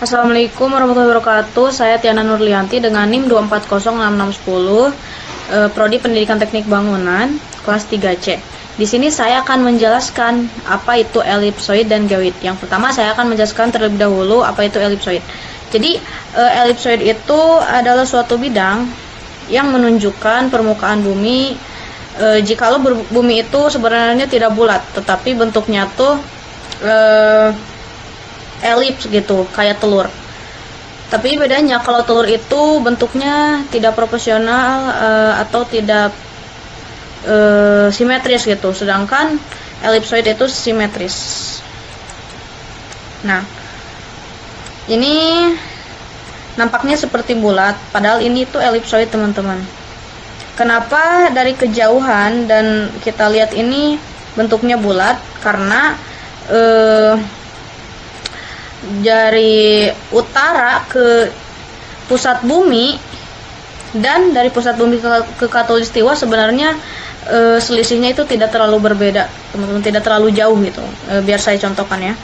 Assalamualaikum warahmatullahi wabarakatuh. Saya Tiana Nurlianti dengan NIM 2406610, Prodi Pendidikan Teknik Bangunan, kelas 3C. Di sini saya akan menjelaskan apa itu elipsoid dan geoid. Yang pertama saya akan menjelaskan terlebih dahulu apa itu elipsoid. Jadi, elipsoid itu adalah suatu bidang yang menunjukkan permukaan bumi. Jikalau bumi itu sebenarnya tidak bulat, tetapi bentuknya tuh elips gitu, kayak telur. Tapi bedanya kalau telur itu bentuknya tidak proporsional atau tidak simetris gitu, sedangkan elipsoid itu simetris. Nah, ini nampaknya seperti bulat, padahal ini tuh elipsoid, teman-teman. Kenapa dari kejauhan dan kita lihat ini bentuknya bulat? Karena dari utara ke pusat bumi dan dari pusat bumi ke khatulistiwa sebenarnya selisihnya itu tidak terlalu berbeda, teman-teman, tidak terlalu jauh gitu. Biar saya contohkan ya.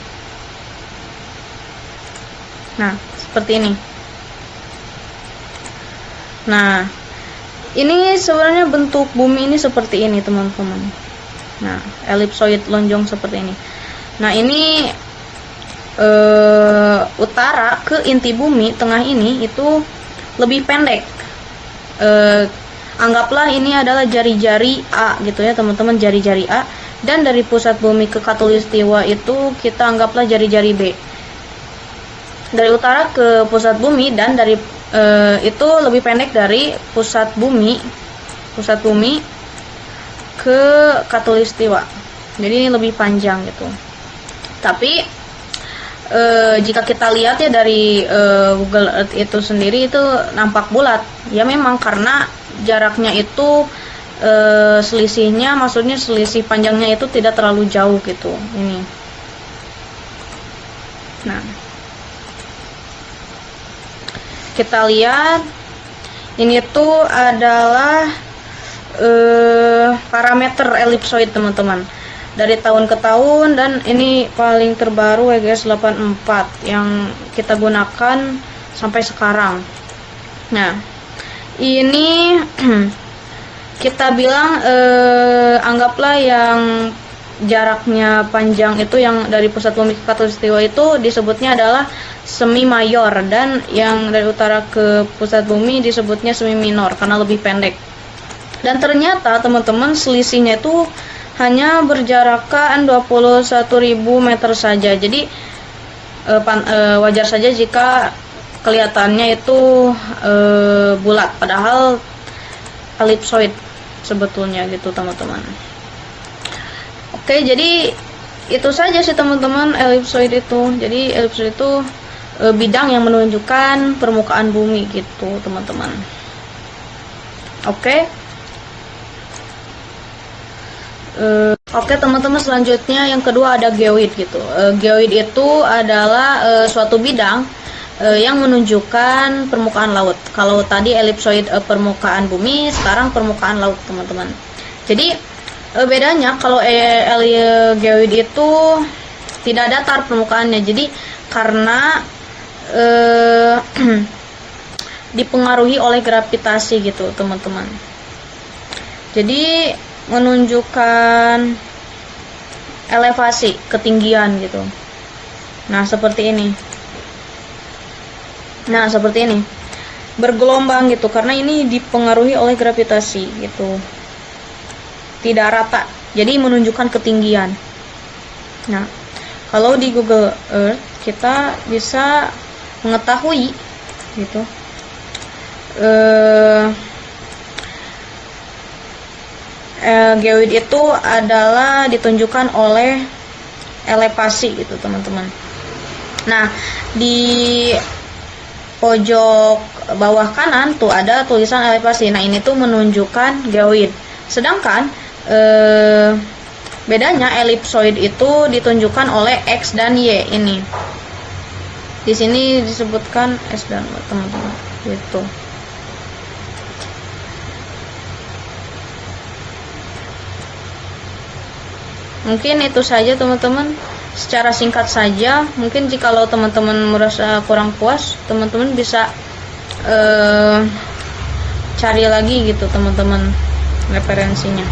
Nah, seperti ini. Nah, ini sebenarnya bentuk bumi ini seperti ini, teman-teman. Nah, elipsoid lonjong seperti ini. Nah, ini utara ke inti bumi tengah ini itu lebih pendek. Anggaplah ini adalah jari-jari A gitu ya, teman-teman, jari-jari A. Dan dari pusat bumi ke khatulistiwa itu kita anggaplah jari-jari B. Dari utara ke pusat bumi dan dari itu lebih pendek dari pusat bumi ke khatulistiwa. Jadi ini lebih panjang gitu. Tapi jika kita lihat ya dari Google Earth itu sendiri itu nampak bulat. Ya memang karena jaraknya itu selisihnya, maksudnya selisih panjangnya itu tidak terlalu jauh gitu. Ini. Nah, kita lihat ini tuh adalah parameter elipsoid, teman-teman, dari tahun ke tahun, dan ini paling terbaru WGS 84 yang kita gunakan sampai sekarang. Nah, ini kita bilang anggaplah yang jaraknya panjang itu yang dari pusat bumi ke khatulistiwa itu disebutnya adalah semi mayor, dan yang dari utara ke pusat bumi disebutnya semi minor karena lebih pendek. Dan ternyata, teman-teman, selisihnya itu hanya berjarakan 21.000 meter saja. Jadi wajar saja jika kelihatannya itu bulat, padahal elipsoid sebetulnya gitu, teman-teman. Oke, jadi itu saja sih, teman-teman, elipsoid itu. Jadi elipsoid itu bidang yang menunjukkan permukaan bumi gitu, teman-teman. Oke, teman-teman, selanjutnya yang kedua ada geoid gitu. Geoid itu adalah suatu bidang yang menunjukkan permukaan laut. Kalau tadi elipsoid permukaan bumi, sekarang permukaan laut, teman-teman. Jadi bedanya kalau geoid itu tidak datar permukaannya. Jadi karena dipengaruhi oleh gravitasi gitu, teman-teman. Jadi menunjukkan elevasi, ketinggian gitu. Nah, seperti ini. Bergelombang gitu karena ini dipengaruhi oleh gravitasi gitu. Tidak rata. Jadi menunjukkan ketinggian. Nah, kalau di Google Earth kita bisa mengetahui gitu. Geoid itu adalah ditunjukkan oleh elevasi gitu, teman-teman. Nah, di pojok bawah kanan tuh ada tulisan elevasi. Nah, ini tuh menunjukkan geoid. Sedangkan bedanya elipsoid itu ditunjukkan oleh X dan Y ini. Di sini disebutkan S dan Y, teman-teman. Gitu. Mungkin itu saja, teman-teman. secara singkat saja. Mungkin jikalau teman-teman merasa kurang puas, teman-teman bisa cari lagi gitu teman-teman referensinya.